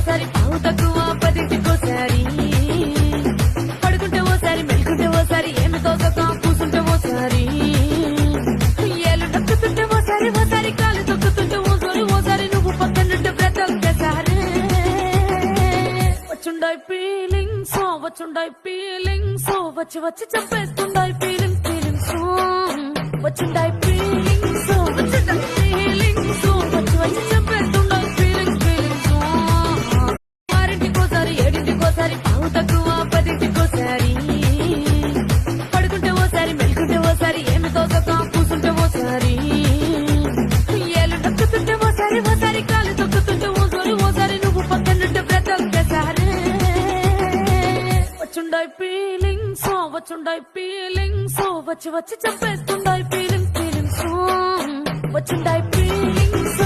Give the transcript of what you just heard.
ఓసారి పావు తక్కువ పదింటికోసారి పడుకుంటే ఓసారి మెలుకుంటే ఓసారి ఏమి తోసక కూసుంటే ఓసారి ఏళ్ళు తక్కుతుంటే ఓసారి ఓసారి కాలు తొక్కుతుంటే ఓసారి నువ్వు పక్కనుంటే బ్రతొక్కసారి వచ్చుండాయి ఫీలింగ్స్ వచ్చి వచ్చి చంపేస్తుండాయి ఫీలింగ్స్ వచ్చుండాయి ఫీలింగ్స్ వచ్చి వచ్చి చంపేస్తుండాయి ఫీలింగ్స్ ఆరింటికోసారి ఏడింటికోసారి పావు తక్కువ పదింటికోసారి పడుకుంటే ఓసారి మెలుకుంటే ఓసారి ఏమి తోసక కూసుంటే ఓసారి ఏళ్ళు తక్కుతుంటే ఓసారి కాలు తొక్కుతుంటే ఓసారి నువ్వు పక్కనుంటే బ్రతొక్కసారి వచ్చుండాయి ఫీలింగ్స్ వచ్చి వచ్చి చంపేస్తుండాయి ఫీలింగ్స్ వచ్చుండాయి ఫీలింగ్స్